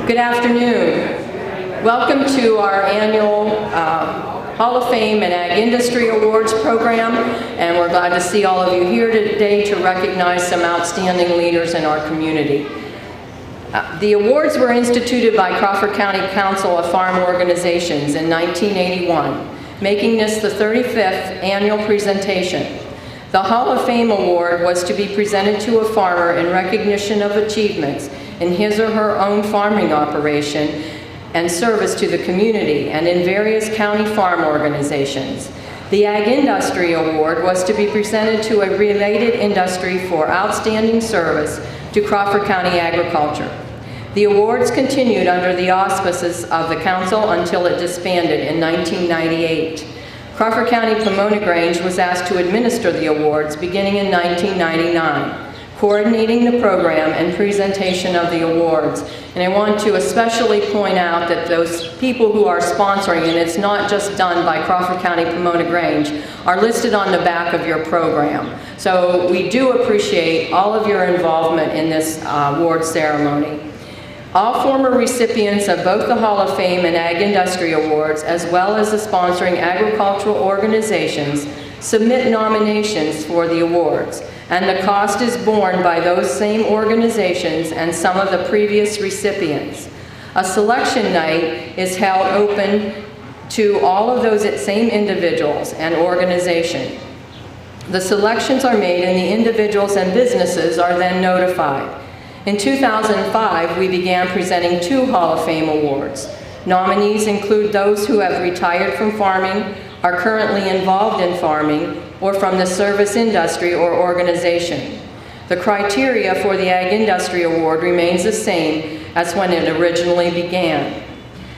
Good afternoon. Welcome to our annual Hall of Fame and Ag Industry Awards program, and we're glad to see all of you here today to recognize some outstanding leaders in our community. The awards were instituted by Crawford County Council of Farm Organizations in 1981, making this the 35th annual presentation. The Hall of Fame Award was to be presented to a farmer in recognition of achievements in his or her own farming operation and service to the community and in various county farm organizations. The Ag Industry Award was to be presented to a related industry for outstanding service to Crawford County agriculture. The awards continued under the auspices of the council until it disbanded in 1998. Crawford County Pomona Grange was asked to administer the awards beginning in 1999, coordinating the program and presentation of the awards. And I want to especially point out that those people who are sponsoring, and it's not just done by Crawford County Pomona Grange, are listed on the back of your program. So we do appreciate all of your involvement in this award ceremony. All former recipients of both the Hall of Fame and Ag Industry Awards, as well as the sponsoring agricultural organizations, submit nominations for the awards, and the cost is borne by those same organizations and some of the previous recipients. A selection night is held open to all of those same individuals and organizations. The selections are made and the individuals and businesses are then notified. In 2005, we began presenting 2 Hall of Fame awards. Nominees include those who have retired from farming, are currently involved in farming, or from the service industry or organization. The criteria for the Ag Industry Award remains the same as when it originally began.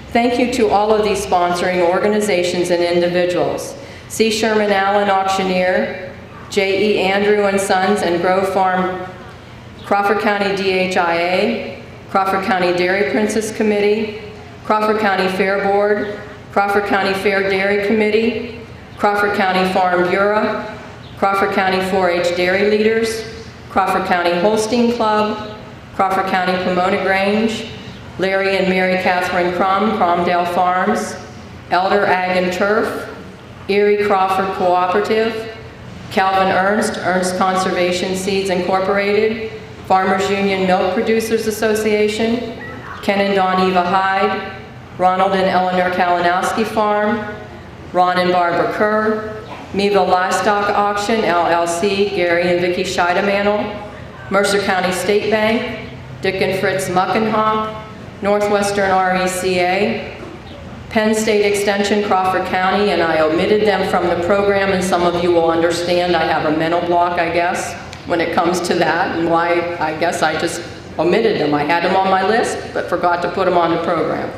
Thank you to all of these sponsoring organizations and individuals. C. Sherman Allen Auctioneer, J. E. Andrew and Sons and Grove Farm, Crawford County DHIA, Crawford County Dairy Princess Committee, Crawford County Fair Board, Crawford County Fair Dairy Committee, Crawford County Farm Bureau, Crawford County 4-H Dairy Leaders, Crawford County Holstein Club, Crawford County Pomona Grange, Larry and Mary Catherine Crum, Cromdale Farms, Elder Ag and Turf, Erie Crawford Cooperative, Calvin Ernst, Ernst Conservation Seeds Incorporated, Farmers Union Milk Producers Association, Ken and Dawn Eva Hyde, Ronald and Eleanor Kalinowski Farm, Ron and Barbara Kerr, Meadville Livestock Auction, LLC, Gary and Vicki Scheidemantel, Mercer County State Bank, Dick and Fritz Muckenhoff, Northwestern RECA, Penn State Extension, Crawford County, and I omitted them from the program, and some of you will understand I have a mental block, I guess, when it comes to that, and why I guess I just omitted them. I had them on my list, but forgot to put them on the program.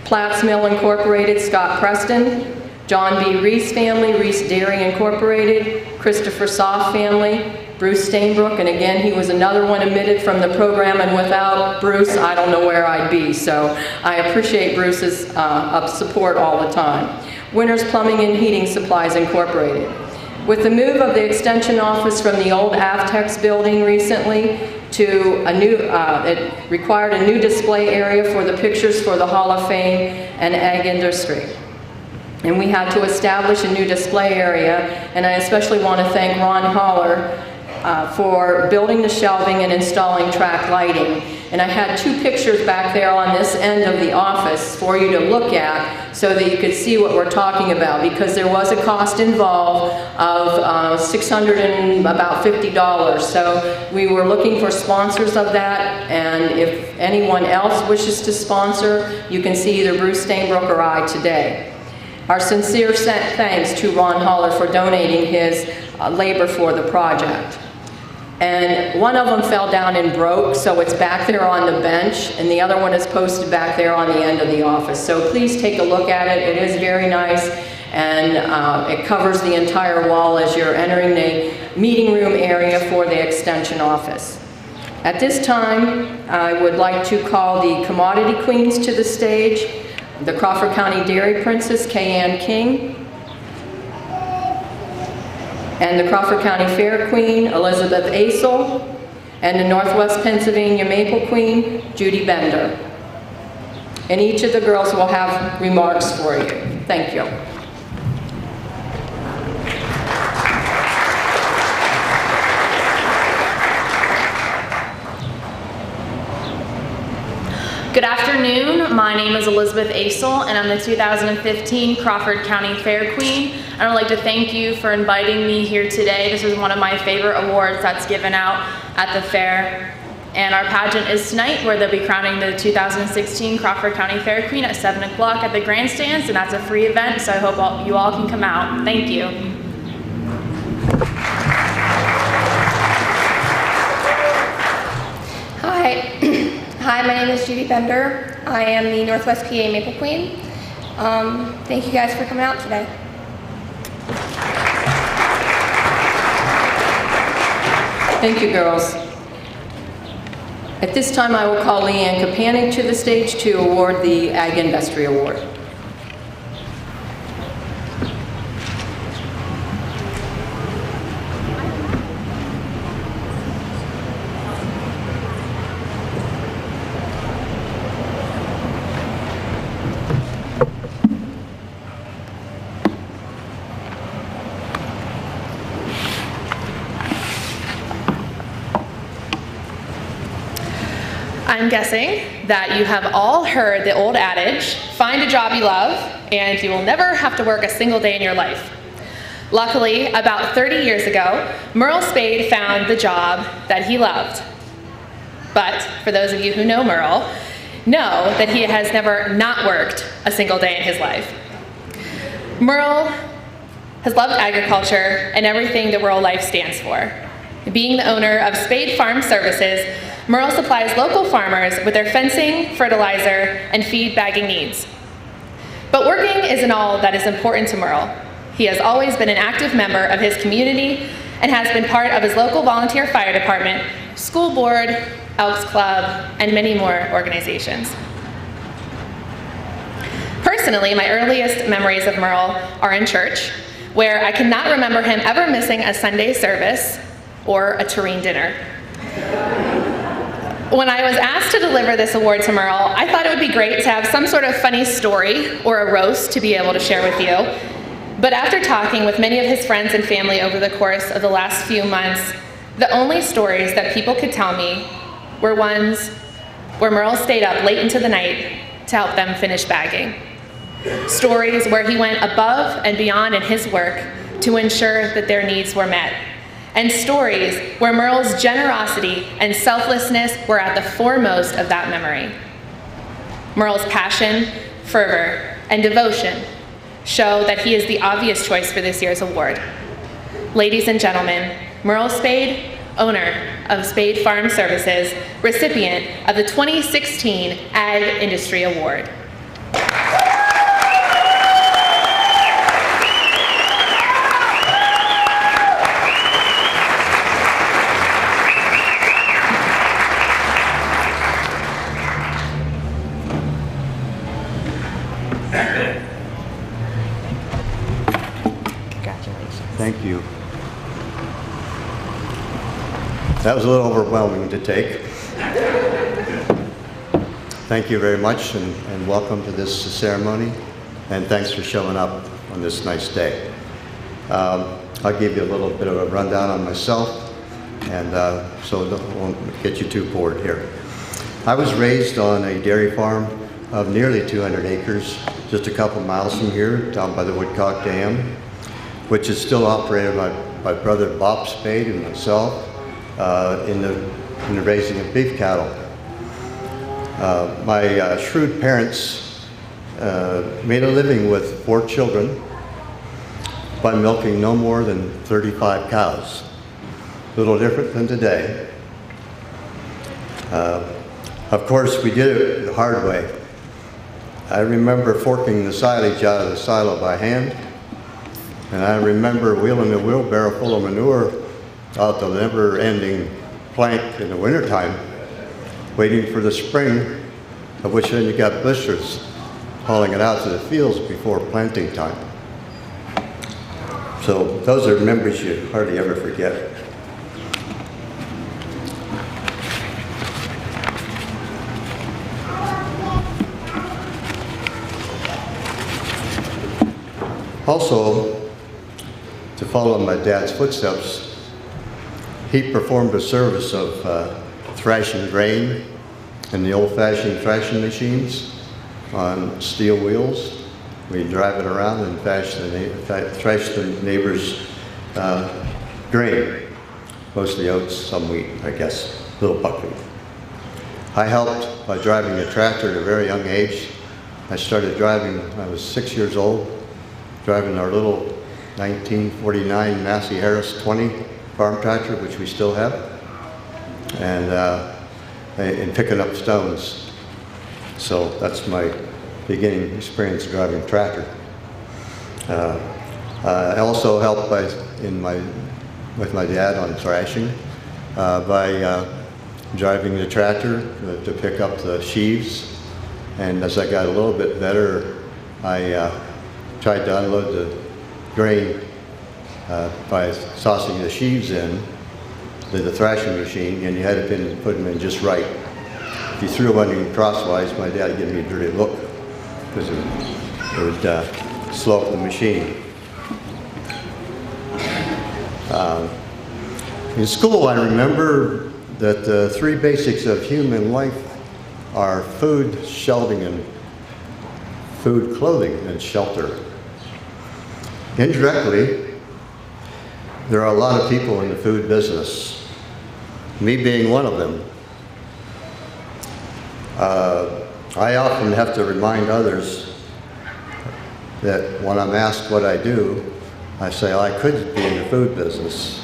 Platts Mill Incorporated, Scott Preston, John B. Reese family, Reese Dairy Incorporated, Christopher Soft family, Bruce Stainbrook, and again, he was another one omitted from the program, and without Bruce, I don't know where I'd be. So I appreciate Bruce's support all the time. Winters Plumbing and Heating Supplies Incorporated. With the move of the Extension Office from the old Avtex building recently to a new, it required a new display area for the pictures for the Hall of Fame and Ag Industry. And we had to establish a new display area, and I especially want to thank Ron Holler for building the shelving and installing track lighting. And I had 2 pictures back there on this end of the office for you to look at so that you could see what we're talking about, because there was a cost involved of $650. So we were looking for sponsors of that, and if anyone else wishes to sponsor, you can see either Bruce Stainbrook or I today. Our sincere thanks to Ron Holler for donating his labor for the project. And one of them fell down and broke, so it's back there on the bench, and the other one is posted back there on the end of the office. So please take a look at it. It is very nice, and it covers the entire wall as you're entering the meeting room area for the Extension Office. At this time, I would like to call the Commodity Queens to the stage. The Crawford County Dairy Princess, Kay Ann King, and the Crawford County Fair Queen, Elizabeth Asel, and the Northwest Pennsylvania Maple Queen, Judy Bender. And each of the girls will have remarks for you. Thank you. Good afternoon. My name is Elizabeth Asel, and I'm the 2015 Crawford County Fair Queen. And I'd like to thank you for inviting me here today. This is one of my favorite awards that's given out at the fair. And our pageant is tonight, where they'll be crowning the 2016 Crawford County Fair Queen at 7 o'clock at the grandstands, and that's a free event, so I hope you all can come out. Thank you. Hi. Hi, my name is Judy Bender. I am the Northwest PA Maple Queen. Thank you guys for coming out today. Thank you, girls. At this time, I will call Leanne Kapanik to the stage to award the Ag Industry Award. I'm guessing that you have all heard the old adage, find a job you love, and you will never have to work a single day in your life. Luckily, about 30 years ago, Merle Spade found the job that he loved. But for those of you who know Merle, know that he has never not worked a single day in his life. Merle has loved agriculture and everything that rural life stands for. Being the owner of Spade Farm Services, Merle supplies local farmers with their fencing, fertilizer, and feed bagging needs. But working isn't all that is important to Merle. He has always been an active member of his community and has been part of his local volunteer fire department, school board, Elks Club, and many more organizations. Personally, my earliest memories of Merle are in church, where I cannot remember him ever missing a Sunday service or a tureen dinner. When I was asked to deliver this award to Merle, I thought it would be great to have some sort of funny story or a roast to be able to share with you. But after talking with many of his friends and family over the course of the last few months, the only stories that people could tell me were ones where Merle stayed up late into the night to help them finish bagging. Stories where he went above and beyond in his work to ensure that their needs were met. And stories where Merle's generosity and selflessness were at the foremost of that memory. Merle's passion, fervor, and devotion show that he is the obvious choice for this year's award. Ladies and gentlemen, Merle Spade, owner of Spade Farm Services, recipient of the 2016 Ag Industry Award. Thank you. That was a little overwhelming to take. Thank you very much, and welcome to this ceremony, and thanks for showing up on this nice day. I'll give you a little bit of a rundown on myself, and so I won't get you too bored here. I was raised on a dairy farm of nearly 200 acres, just a couple miles from here, down by the Woodcock Dam, which is still operated by my brother Bob Spade and myself in the raising of beef cattle. My shrewd parents made a living with 4 children by milking no more than 35 cows. A little different than today. Of course, we did it the hard way. I remember forking the silage out of the silo by hand. And I remember wheeling a wheelbarrow full of manure out the never-ending plank in the wintertime, waiting for the spring, of which then you got blisters, hauling it out to the fields before planting time. So those are memories you hardly ever forget. Also, to follow in my dad's footsteps, he performed a service of thrashing grain in the old-fashioned thrashing machines on steel wheels. We'd drive it around and thrash the neighbor's grain, mostly oats, some wheat, I guess, little buckwheat. I helped by driving a tractor at a very young age. I started driving when I was 6 years old, driving our little 1949 Massey Harris 20 farm tractor, which we still have, and picking up stones. So that's my beginning experience driving a tractor. I also helped with my dad on thrashing by driving the tractor to pick up the sheaves. And as I got a little bit better, I tried to unload the grain by tossing the sheaves in the thrashing machine, and you had to put them in just right. If you threw one in crosswise, my dad gave me a dirty look because it would slow up the machine. In school, I remember that the three basics of human life are food, clothing, and shelter. Indirectly, there are a lot of people in the food business, me being one of them. I often have to remind others that when I'm asked what I do, I say, I could be in the food business.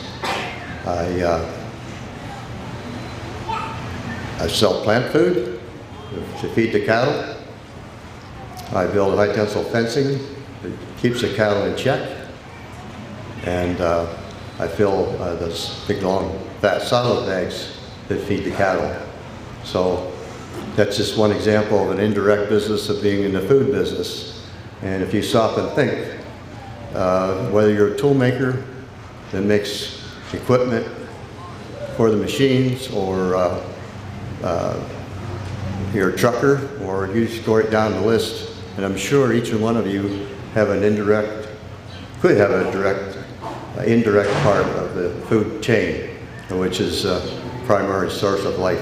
I sell plant food to feed the cattle. I build high tensile fencing that keeps the cattle in check. And I fill those big long fat silo bags that feed the cattle. So that's just one example of an indirect business of being in the food business. And if you stop and think, whether you're a tool maker that makes equipment for the machines, or you're a trucker, or you just go right down the list, and I'm sure each one of you have an could have a indirect part of the food chain, which is a primary source of life.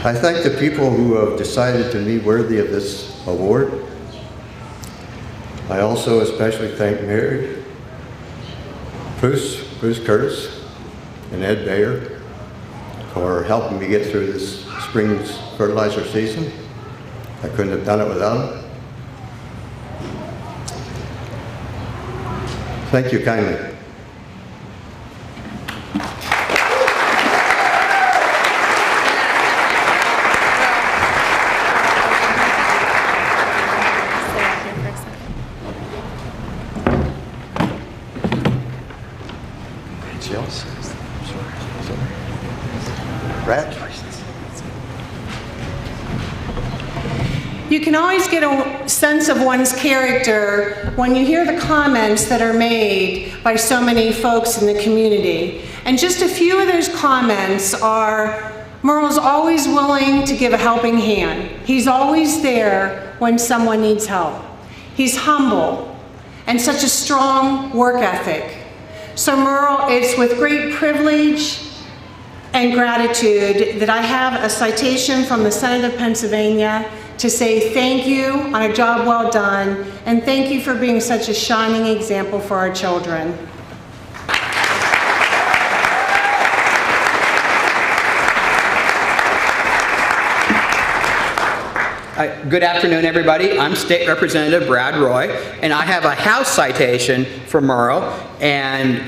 I thank the people who have decided to be worthy of this award. I also especially thank Mary, Bruce Curtis, and Ed Bayer for helping me get through this spring's fertilizer season. I couldn't have done it without them. Thank you kindly. You can always get a sense of one's character when you hear the comments that are made by so many folks in the community. And just a few of those comments are, Merle's always willing to give a helping hand. He's always there when someone needs help. He's humble and such a strong work ethic. So Merle, it's with great privilege and gratitude that I have a citation from the Senate of Pennsylvania to say thank you on a job well done, and thank you for being such a shining example for our children. Good afternoon, everybody. I'm State Representative Brad Roy, and I have a House citation for Merle. And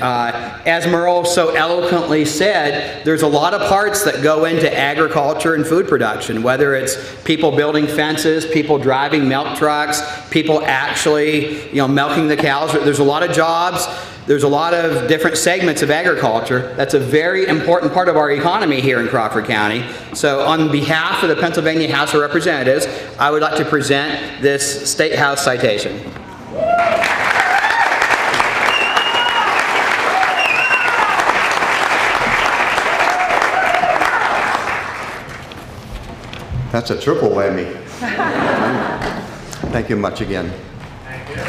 as Merle so eloquently said, there's a lot of parts that go into agriculture and food production, whether it's people building fences, people driving milk trucks, people actually, milking the cows. There's a lot of jobs. There's a lot of different segments of agriculture. That's a very important part of our economy here in Crawford County. So on behalf of the Pennsylvania House of Representatives, I would like to present this State House citation. That's a triple whammy. Thank you much again. Thank you.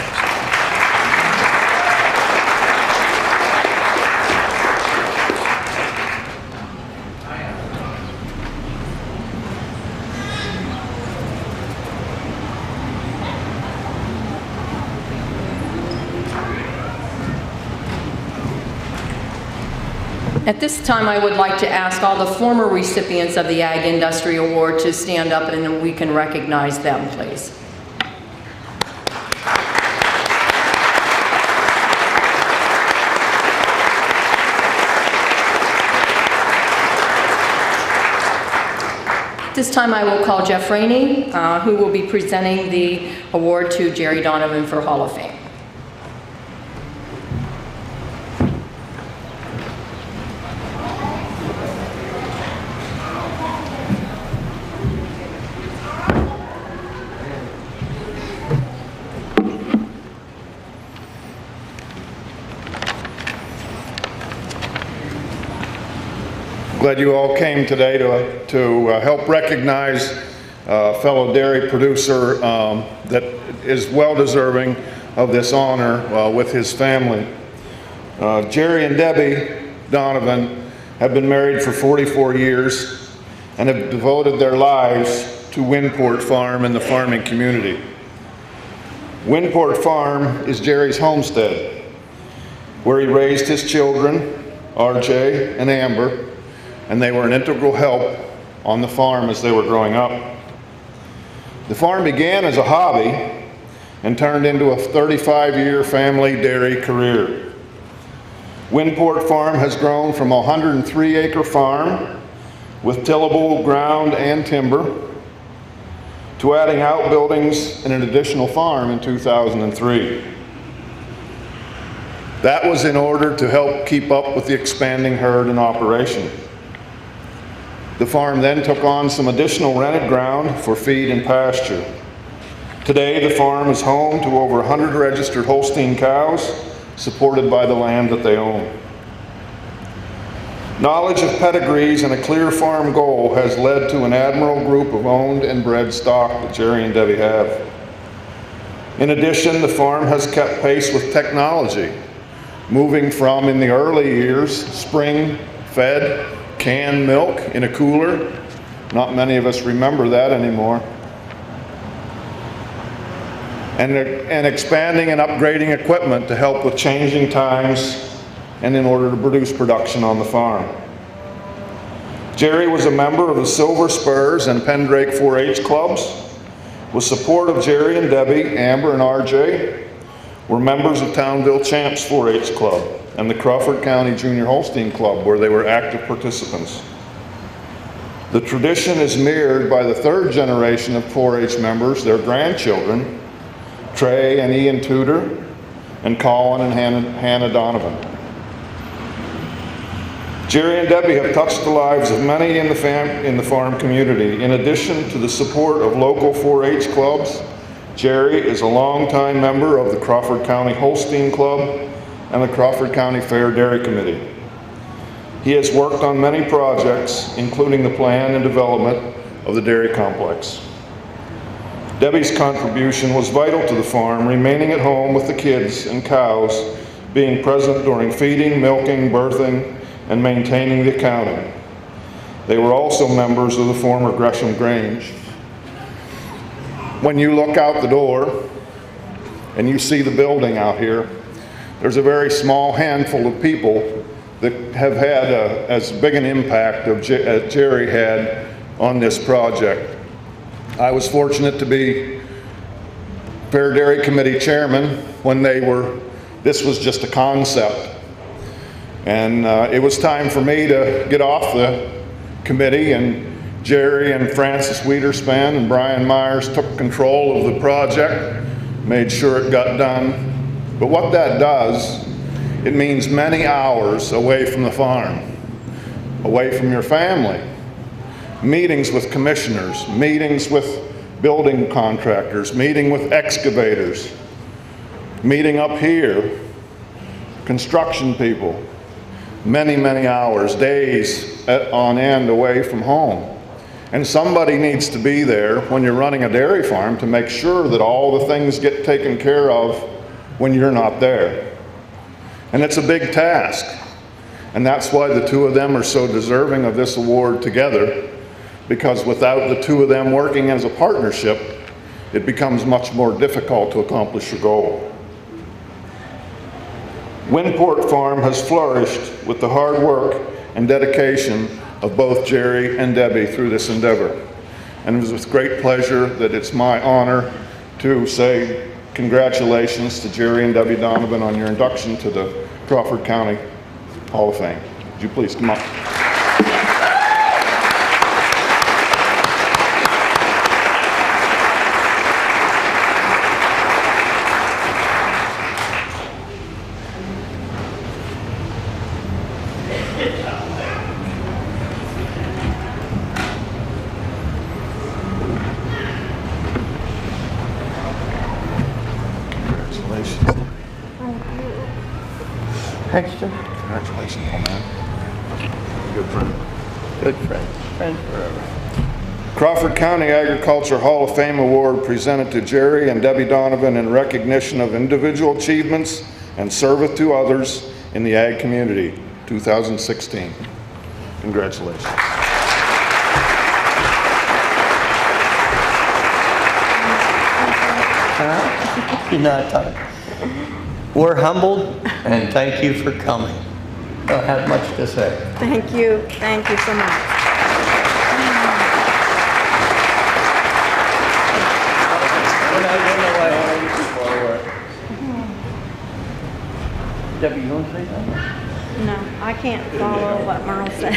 At this time, I would like to ask all the former recipients of the Ag Industry Award to stand up and then we can recognize them, please. At this time, I will call Jeff Rainey, who will be presenting the award to Jerry Donovan for Hall of Fame. Glad you all came today to help recognize a fellow dairy producer that is well deserving of this honor with his family. Jerry and Debbie Donovan have been married for 44 years and have devoted their lives to Windport Farm and the farming community. Windport Farm is Jerry's homestead, where he raised his children, RJ and Amber, and they were an integral help on the farm as they were growing up. The farm began as a hobby and turned into a 35-year family dairy career. Windport Farm has grown from a 103-acre farm with tillable ground and timber to adding outbuildings and an additional farm in 2003. That was in order to help keep up with the expanding herd in operation. The farm then took on some additional rented ground for feed and pasture. Today, the farm is home to over 100 registered Holstein cows, supported by the land that they own. Knowledge of pedigrees and a clear farm goal has led to an admirable group of owned and bred stock that Jerry and Debbie have. In addition, the farm has kept pace with technology, moving from, in the early years, spring-fed canned milk in a cooler. Not many of us remember that anymore. And expanding and upgrading equipment to help with changing times and in order to produce production on the farm. Jerry was a member of the Silver Spurs and Pendrake 4-H clubs. With support of Jerry and Debbie, Amber and RJ were members of Townville Champs 4-H Club and the Crawford County Junior Holstein Club, where they were active participants. The tradition is mirrored by the third generation of 4-H members, their grandchildren, Trey and Ian Tudor, and Colin and Hannah Donovan. Jerry and Debbie have touched the lives of many in the farm community. In addition to the support of local 4-H clubs, Jerry is a longtime member of the Crawford County Holstein Club and the Crawford County Fair Dairy Committee. He has worked on many projects, including the plan and development of the dairy complex. Debbie's contribution was vital to the farm, remaining at home with the kids and cows, being present during feeding, milking, birthing, and maintaining the accounting. They were also members of the former Gresham Grange. When you look out the door and you see the building out here, there's a very small handful of people that have had as big an impact as Jerry had on this project. I was fortunate to be Fair Dairy Committee chairman when this was just a concept. And it was time for me to get off the committee, and Jerry and Francis Wiederspan and Brian Myers took control of the project, made sure it got done. But what that does, it means many hours away from the farm, away from your family. Meetings with commissioners, meetings with building contractors, meeting with excavators, meeting up here, construction people. Many, many hours, days on end away from home. And somebody needs to be there when you're running a dairy farm to make sure that all the things get taken care of when you're not there. And it's a big task. And that's why the two of them are so deserving of this award together, because without the two of them working as a partnership, it becomes much more difficult to accomplish your goal. Windport Farm has flourished with the hard work and dedication of both Jerry and Debbie through this endeavor. And it was with great pleasure that it's my honor to say congratulations to Jerry and Debbie Donovan on your induction to the Crawford County Hall of Fame. Would you please come up? Thanks, Jim. Congratulations, old man. Good friend. Good friend. Friend forever. Crawford County Agriculture Hall of Fame Award presented to Jerry and Debbie Donovan in recognition of individual achievements and service to others in the ag community, 2016. Congratulations. You're not talking. We're humbled, and thank you for coming. Don't have much to say. Thank you. Thank you so much. Debbie, you want to say something? No, I can't follow what Merle said.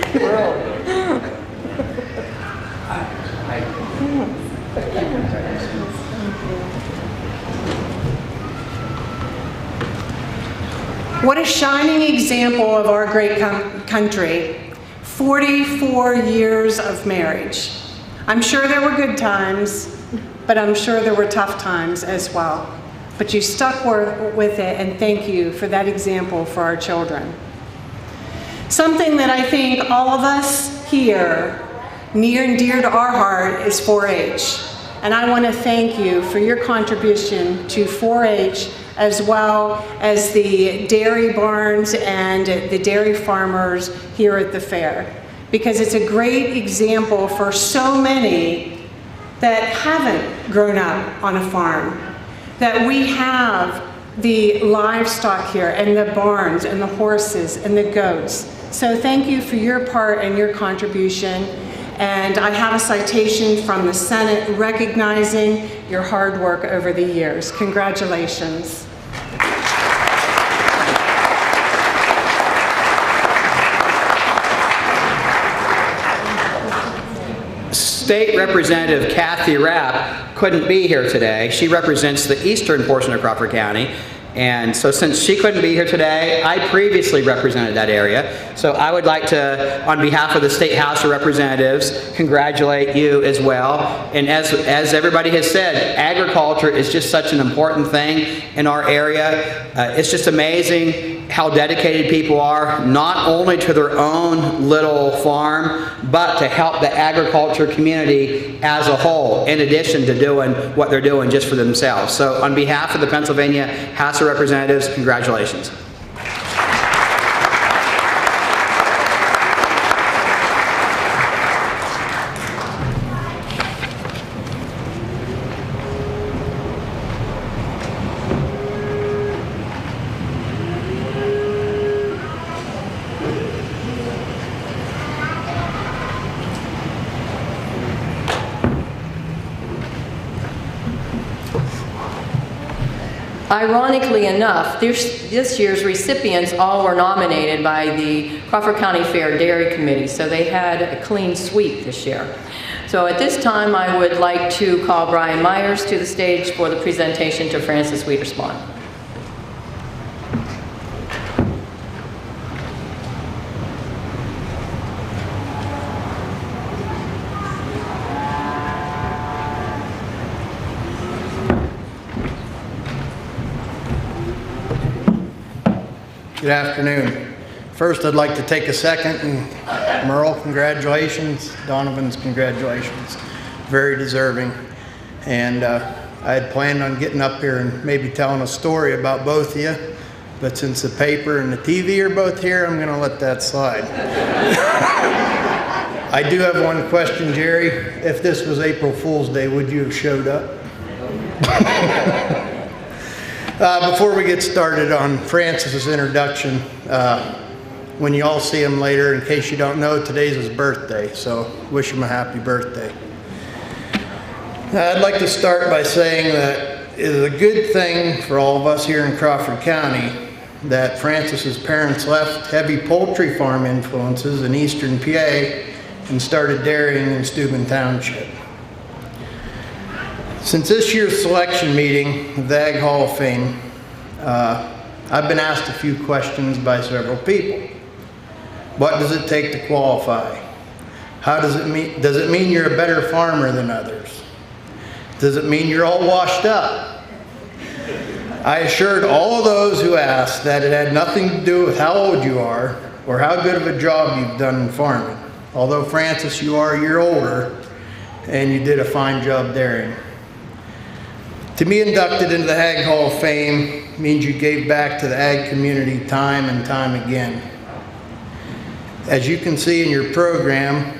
What a shining example of our great country. 44 years of marriage. I'm sure there were good times, but I'm sure there were tough times as well. But you stuck with it, and thank you for that example for our children. Something that I think all of us here, near and dear to our heart, is 4-H. And I want to thank you for your contribution to 4-H, as well as the dairy barns and the dairy farmers here at the fair. Because it's a great example for so many that haven't grown up on a farm. That we have the livestock here, and the barns, and the horses, and the goats. So thank you for your part and your contribution. And I have a citation from the Senate recognizing your hard work over the years. Congratulations. State Representative Kathy Rapp couldn't be here today. She represents the eastern portion of Crawford County. And so since she couldn't be here today, I previously represented that area. So I would like to, on behalf of the State House of Representatives, congratulate you as well. And as everybody has said, agriculture is just such an important thing in our area. It's just amazing how dedicated people are, not only to their own little farm, but to help the agriculture community as a whole, in addition to doing what they're doing just for themselves. So on behalf of the Pennsylvania House of Representatives, congratulations. Ironically enough, this year's recipients all were nominated by the Crawford County Fair Dairy Committee, so they had a clean sweep this year. So at this time, I would like to call Brian Myers to the stage for the presentation to Francis Wiederspawn. Good afternoon. First, I'd like to take a second and Merle, congratulations. Donovan's congratulations. Very deserving. And I had planned on getting up here and maybe telling a story about both of you, but since the paper and the TV are both here, I'm going to let that slide. I do have one question, Jerry. If this was April Fool's Day, would you have showed up? Before we get started on Francis's introduction, when you all see him later, in case you don't know, today's his birthday, so wish him a happy birthday. I'd like to start by saying that it is a good thing for all of us here in Crawford County that Francis's parents left heavy poultry farm influences in eastern PA and started dairying in Steuben Township. Since this year's selection meeting of the Ag Hall of Fame, I've been asked a few questions by several people. What does it take to qualify? Does it mean you're a better farmer than others? Does it mean you're all washed up? I assured all of those who asked that it had nothing to do with how old you are or how good of a job you've done in farming. Although, Francis, you are a year older and you did a fine job dairying. To be inducted into the Ag Hall of Fame means you gave back to the ag community time and time again. As you can see in your program,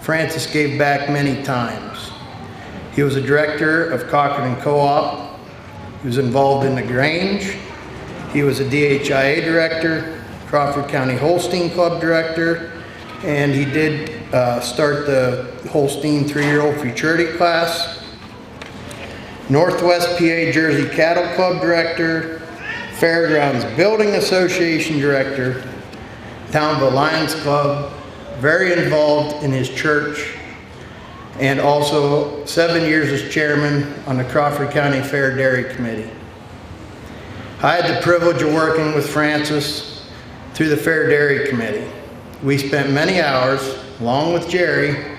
Francis gave back many times. He was a director of Cochran & Co-op. He was involved in the Grange. He was a DHIA director, Crawford County Holstein Club director, and he did start the Holstein 3-year-old futurity class. Northwest PA Jersey Cattle Club director, Fairgrounds Building Association director, Townville Lions Club, very involved in his church, and also 7 years as chairman on the Crawford County Fair Dairy Committee. I had the privilege of working with Francis through the Fair Dairy Committee. We spent many hours, along with Jerry,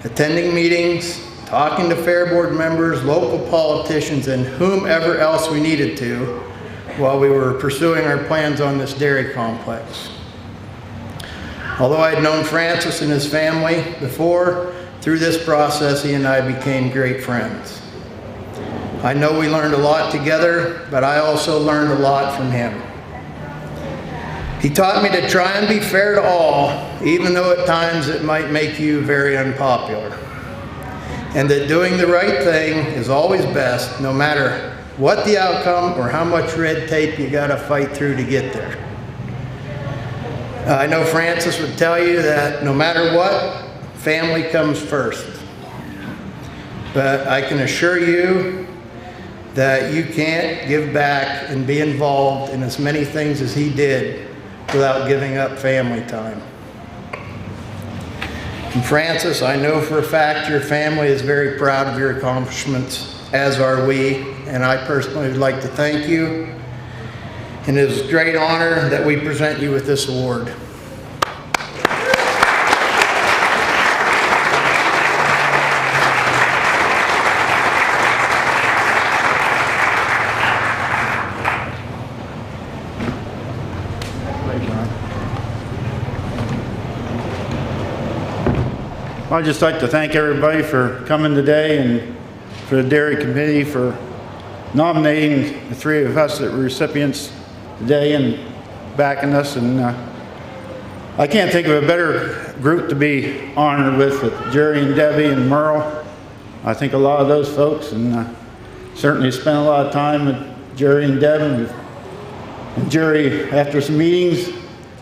attending meetings, talking to fair board members, local politicians, and whomever else we needed to while we were pursuing our plans on this dairy complex. Although I had known Francis and his family before, through this process, he and I became great friends. I know we learned a lot together, but I also learned a lot from him. He taught me to try and be fair to all, even though at times it might make you very unpopular. And that doing the right thing is always best, no matter what the outcome or how much red tape you gotta fight through to get there. I know Francis would tell you that no matter what, family comes first. But I can assure you that you can't give back and be involved in as many things as he did without giving up family time. And Francis, I know for a fact your family is very proud of your accomplishments, as are we, and I personally would like to thank you. And it is a great honor that we present you with this award. I'd just like to thank everybody for coming today and for the Dairy Committee for nominating the three of us that were recipients today and backing us. And I can't think of a better group to be honored with Jerry and Debbie and Merle. I think a lot of those folks, and certainly spent a lot of time with Jerry and Debbie. And Jerry, after some meetings,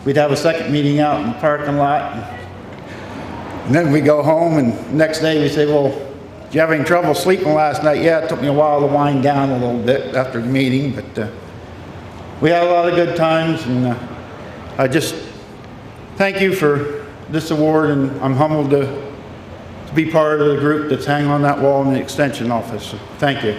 we'd have a second meeting out in the parking lot. And then we go home, and the next day we say, well, did you have any trouble sleeping last night? Yeah, it took me a while to wind down a little bit after the meeting, but we had a lot of good times, and I just thank you for this award, and I'm humbled to be part of the group that's hanging on that wall in the extension office. So thank you.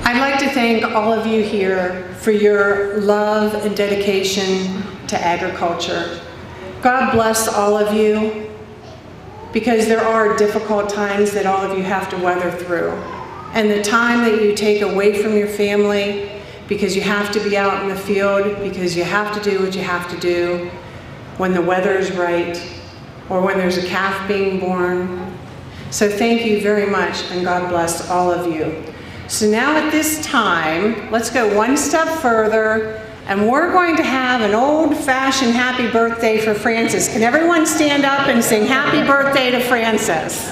I'd like to thank all of you here for your love and dedication to agriculture. God bless all of you, because there are difficult times that all of you have to weather through. And the time that you take away from your family because you have to be out in the field, because you have to do what you have to do when the weather is right, or when there's a calf being born. So thank you very much, and God bless all of you. So now at this time, let's go one step further, and we're going to have an old-fashioned happy birthday for Francis. Can everyone stand up and sing happy birthday to Francis?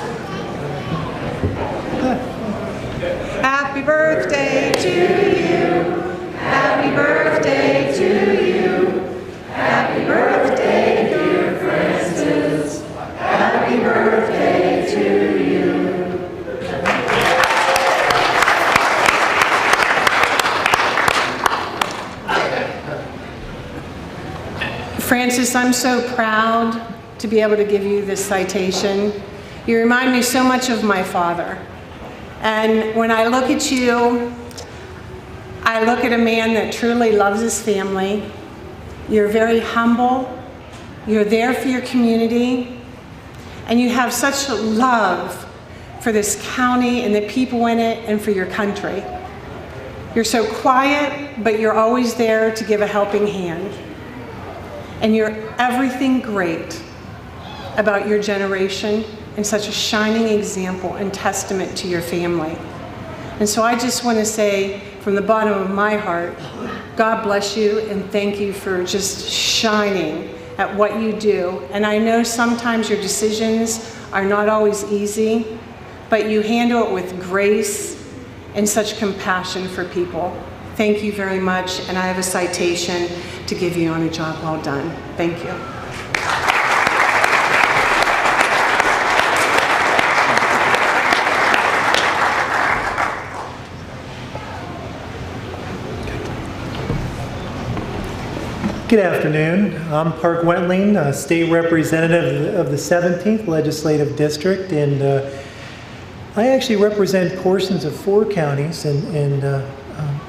Happy birthday to you. Happy birthday to you. Happy birthday, dear Francis. Happy birthday to you. Francis, I'm so proud to be able to give you this citation. You remind me so much of my father. And when I look at you, I look at a man that truly loves his family. You're very humble. You're there for your community. And you have such love for this county and the people in it and for your country. You're so quiet, but you're always there to give a helping hand. And you're everything great about your generation and such a shining example and testament to your family. And so I just want to say from the bottom of my heart, God bless you and thank you for just shining at what you do. And I know sometimes your decisions are not always easy, but you handle it with grace and such compassion for people. Thank you very much, and I have a citation to give you on a job well done. Thank you. Good afternoon. I'm Park Wentling, State Representative of the 17th Legislative District, and I actually represent portions of 4 counties in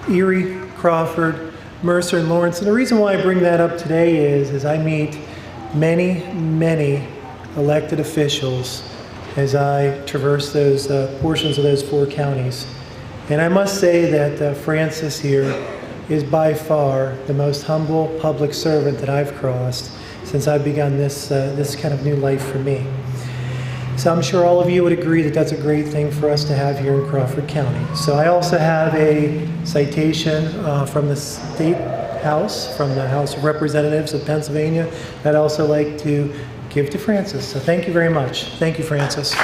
Erie, Crawford, Mercer, and Lawrence. And the reason why I bring that up today is I meet many elected officials as I traverse those portions of those 4 counties. And I must say that Francis here is by far the most humble public servant that I've crossed since I've begun this kind of new life for me. So I'm sure all of you would agree that that's a great thing for us to have here in Crawford County. So I also have a citation from the State House, from the House of Representatives of Pennsylvania, that I'd also like to give to Francis. So thank you very much. Thank you, Francis.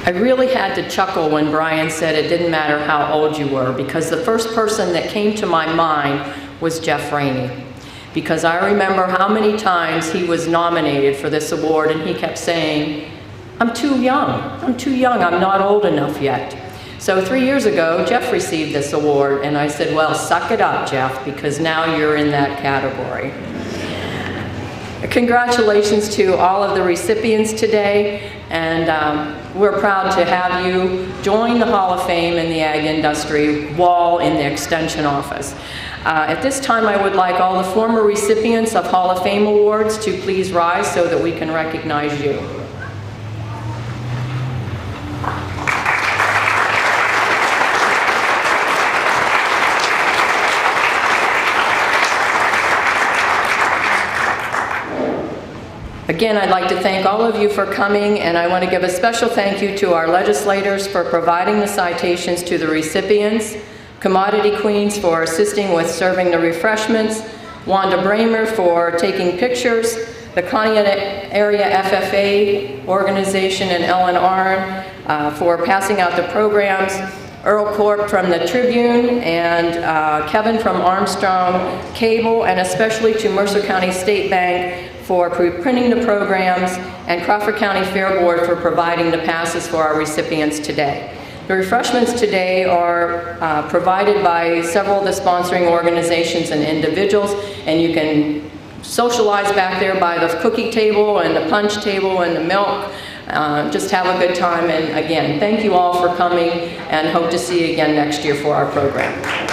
I really had to chuckle when Brian said it didn't matter how old you were, because the first person that came to my mind was Jeff Rainey. Because I remember how many times he was nominated for this award and he kept saying, I'm too young, I'm not old enough yet. So 3 years ago, Jeff received this award and I said, well, suck it up, Jeff, because now you're in that category. Congratulations to all of the recipients today, and we're proud to have you join the Hall of Fame in the ag industry wall in the Extension office. At this time, I would like all the former recipients of Hall of Fame awards to please rise so that we can recognize you. Again, I'd like to thank all of you for coming, and I want to give a special thank you to our legislators for providing the citations to the recipients, Commodity Queens for assisting with serving the refreshments, Wanda Bramer for taking pictures, the Conneaut Area FFA organization, and Ellen Arn for passing out the programs. Earl Corp from the Tribune, and Kevin from Armstrong Cable, and especially to Mercer County State Bank for printing the programs, and Crawford County Fair Board for providing the passes for our recipients today. The refreshments today are provided by several of the sponsoring organizations and individuals, and you can socialize back there by the cookie table and the punch table and the milk. Just have a good time, and again, thank you all for coming, and hope to see you again next year for our program.